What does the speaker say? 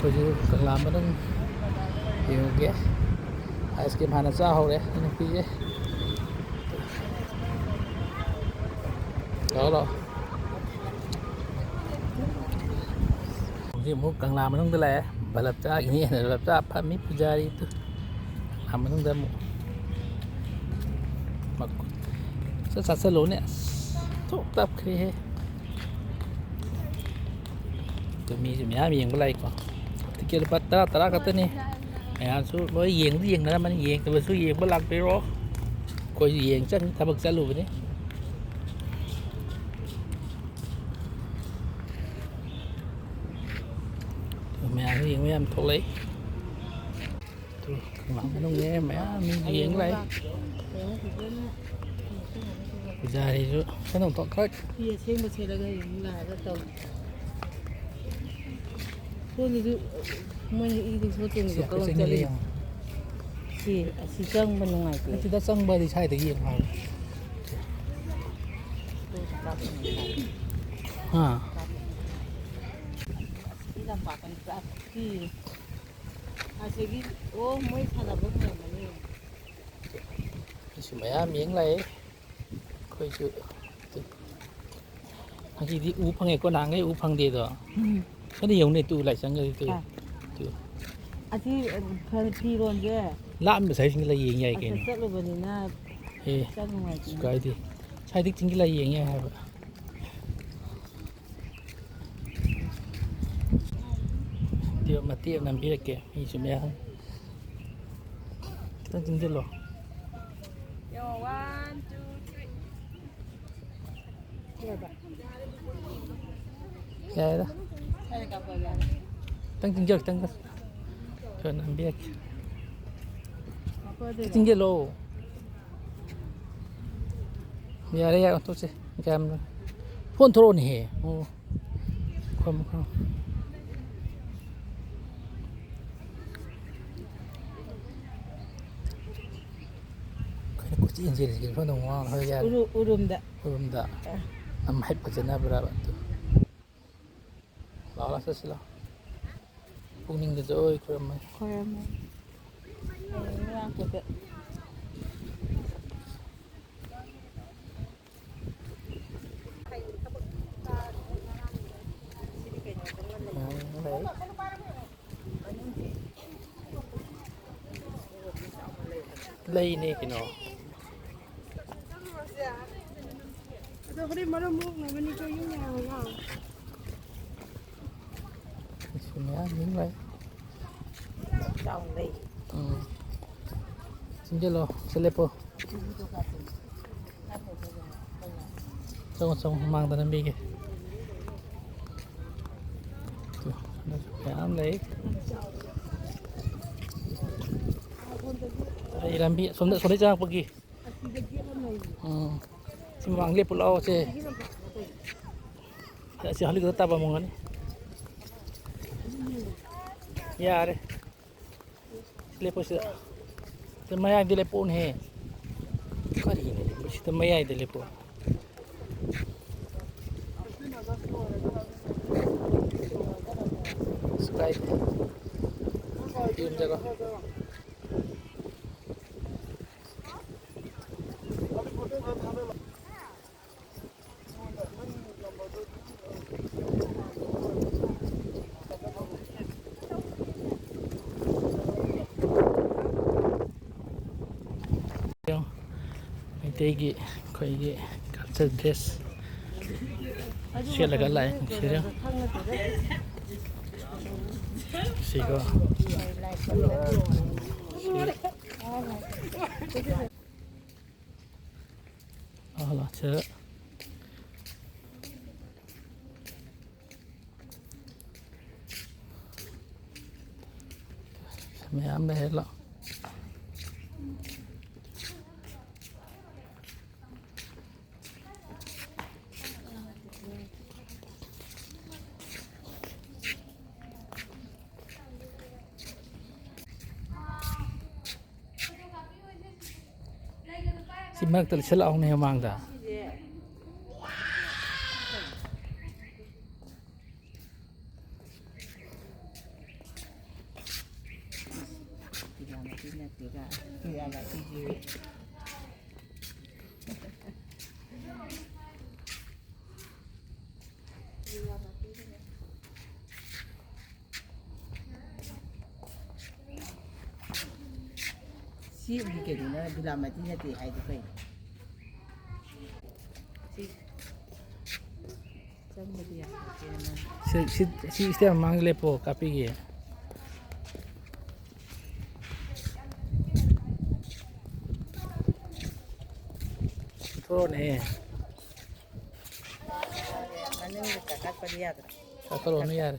ꯑꯩꯈꯣꯏꯁꯨ ꯀꯪꯂꯥ ꯃꯅꯨꯡ ꯌꯦꯡꯉꯨꯒꯦ ice cream ꯍꯥꯟꯅ ꯆꯥꯍꯧꯔꯦ ꯅꯨꯄꯤꯁꯦ ꯂꯥꯛꯑꯣ ꯂꯥꯛꯑꯣ ꯍꯧꯖꯤꯛ ꯑꯃꯨꯛ ꯀꯪꯂꯥ ꯃꯅꯨꯡꯗ ꯂꯥꯛꯑꯦ ꯕꯂꯞ ꯆꯥꯈꯤꯅꯤ ꯕꯂꯞ ꯆꯥ ꯐꯝꯃꯤ ꯄꯨꯖꯥꯔꯤꯗꯨ ꯀꯪꯂꯥ ꯃꯅꯨꯡꯗ ꯑꯃꯨꯛ ꯆꯥꯁꯤꯜꯂꯨꯅꯦ ꯑꯁ ꯊꯣꯛ ꯇꯞꯈ꯭ꯔꯦꯍꯦ ꯃꯤꯁꯨ ꯃꯌꯥꯝ ꯌꯦꯡꯕ ꯂꯥꯛꯏꯀꯣ ꯇꯤꯀꯦꯠ ꯂꯨꯄꯥ 10 ꯈꯛꯇꯅꯤ ꯃꯌꯥꯝꯁꯨ ꯂꯣꯏ ꯌꯦꯡꯕꯗꯤ ꯌꯦꯡꯅꯔꯝꯃꯅꯤ ꯌꯦꯡꯗꯕꯁꯨ ꯌꯦꯡꯕ ꯂꯥꯛꯄꯤꯔꯣ ꯑꯩꯈꯣꯏꯁꯨ ꯌꯦꯡ ꯆꯪ ꯊꯕꯛ ꯆꯠꯂꯨꯕꯅꯤ ꯃꯌꯥꯝꯁꯨ ꯌꯦꯡꯕ ꯌꯥꯝ ꯊꯣꯛꯂꯛꯏ ꯀꯪꯂꯥ ꯃꯅꯨꯡꯅꯦ ꯃꯌꯥꯝ ꯃꯤꯁꯨ ꯌꯦꯡ ꯂꯥꯛꯏ ꯄꯨꯖꯥꯔꯤꯁꯨ ꯀꯩꯅꯣ ꯈꯔ ꯐꯤ ꯑꯁꯦꯡꯕ ꯁꯦꯠꯂꯒ ꯍꯌꯦꯡ ꯂꯥꯛꯑꯒ ꯇꯧ ꯁꯣꯝꯗꯁꯨ ꯃꯣꯏꯅ ꯏꯗꯤ ꯁꯣꯠꯇꯣꯏꯅꯤꯀꯣ ꯀꯔꯝ ꯆꯠꯂꯤ ꯑꯁꯤ ꯆꯪꯕ ꯅꯨꯡꯉꯥꯏꯇꯦ ꯁꯤꯗ ꯆꯪꯕꯗꯤ ꯁ꯭ꯋꯥꯏꯗꯒꯤ ꯌꯦꯡꯉꯨ ꯍꯥꯏꯕ ꯑꯁꯤꯒꯤ ꯑꯣ ꯃꯣꯏ ꯁꯥꯟꯅꯕ ꯉꯝꯒꯅꯤ ꯃꯤꯁꯨ ꯃꯌꯥꯝ ꯌꯦꯡ ꯂꯥꯛꯑꯦ ꯑꯩꯈꯣꯏꯁꯨ ꯉꯁꯤꯗꯤ ꯎ ꯐꯪꯉꯦꯀꯣ ꯅꯍꯥꯟꯈꯩ ꯎ ꯐꯪꯗꯦꯗꯣ ꯁꯣꯝꯗ ꯌꯦꯡꯉꯨꯅꯦ ꯇꯨ ꯂꯥꯏꯁꯪꯒꯗꯤ ꯇꯨ ꯑꯁꯤ ꯐꯤꯔꯣꯟꯁꯦ ꯂꯥꯞꯅ ꯁꯥꯏꯁꯤꯡꯗ ꯌꯦꯡ ꯌꯥꯏ ꯀꯩꯅꯣ ꯆꯠꯂꯨꯕꯅꯤꯅ ꯆꯪ ꯀꯩꯁꯨ ꯅꯨꯡꯉꯥꯏꯇꯦ ꯀꯥꯏꯗꯦ ꯁꯥꯏꯗꯒꯤ ꯆꯤꯡꯒꯠꯂ ꯌꯦꯡ ꯌꯥꯏ ꯍꯥꯏꯕ ꯃꯇꯦꯛ ꯅꯝꯕꯤꯔꯛꯀꯦ ꯃꯤꯁꯨ ꯃꯌꯥꯝ ꯈꯤꯇꯪ ꯆꯪꯁꯤꯜꯂꯣ 1 2 3 ꯌꯥꯏꯗ ꯈꯤꯇꯪ ꯆꯪꯁꯤꯜꯂꯣ ꯈꯤꯇꯪ ꯈꯔ ꯅꯝꯕꯤꯔꯛꯀꯦ ꯆꯪꯁꯤꯜꯂꯣ ꯌꯥꯔꯦ ꯌꯥꯔꯦ ꯑꯣꯟꯊꯣꯛꯁꯦ ꯀꯌꯥꯝ ꯐꯣꯟ ꯊꯣꯔꯛꯑꯣꯅꯦꯍꯦ ꯑꯣ ꯃꯈꯣ ꯑꯩꯈꯣꯏꯅ ꯀꯣꯏꯆꯦꯟ ꯆꯦꯜꯂꯤꯁꯤ ꯁꯣꯝꯗ ꯋꯥꯡꯅ ꯍꯣꯏ ꯌꯥꯔꯦ ꯎꯔꯨꯝꯗ ꯅꯝꯍꯩ ꯐꯖꯅꯕ꯭ꯔꯕ ꯑꯗꯨ ꯂꯥꯛꯑꯣ ꯆꯠꯁꯤ ꯂꯥꯛꯑꯣ ꯄꯨꯛꯅꯤꯡꯗꯁꯨ ꯑꯣꯏ ꯈꯣꯏꯔꯝꯃꯦ ꯂꯥꯛꯄꯗ ꯂꯩꯅꯦ ꯀꯩꯅꯣ ꯑꯗꯣ ꯍꯣꯔꯦꯟ ꯃꯔꯝ ꯃꯣꯛꯅꯕꯅꯤꯀꯣ ꯌꯨꯝ ꯌꯥꯔꯒ ꯃꯌꯥꯝ ꯌꯦꯡ ꯂꯥꯛꯏ ꯆꯥꯎꯅ ꯂꯩ ꯆꯪꯁꯤꯜꯂꯣ ꯂꯦꯞꯄꯣ ꯆꯪꯉꯣ ꯆꯪꯉꯣ ꯃꯃꯥꯡꯗ ꯅꯝꯕꯤꯒꯦ ꯃꯌꯥꯝ ꯂꯩ ꯑꯩ ꯂꯝꯕꯤ ꯑꯁꯣꯝꯗꯩ ꯆꯪꯉꯛꯄꯒꯤ ꯁꯤ ꯃꯃꯥꯡ ꯂꯦꯞꯄꯨ ꯂꯥꯛꯑꯣ ꯁꯦ ꯑꯁꯤ ꯍꯧꯖꯤꯛ ꯇꯥꯕ ꯃꯨꯡꯒꯅꯤ ꯌꯥꯔꯦ ꯂꯦꯞꯄꯣ ꯁꯤꯗ ꯃꯌꯥꯏꯗ ꯂꯦꯞꯄꯣꯅꯦꯍꯦ ꯀꯔꯤꯅꯣ ꯁꯤꯗ ꯃꯌꯥꯏꯗ ꯂꯦꯞꯄꯣ ꯀꯩꯁꯨ ꯀꯥꯏꯗꯦ ꯌꯨꯝ ꯆꯠꯂꯣ ꯃꯩꯇꯩꯒꯤ ꯑꯩꯈꯣꯏꯒꯤ ꯀꯜꯆꯔ ꯗ꯭ꯔꯦꯁ ꯁꯦꯠꯂꯒ ꯂꯥꯛꯑꯦ ꯁꯤꯀꯣ ꯁꯤꯗ mày đây hết lọ si mak tel sel au ne mang da නැතික කියලා කිව්වේ Si bi ke dina bila mati නැති ai du kai si sampai dia kena si istia mangle po kapi ge to ne mana ni cakap pada dia sakalo no yar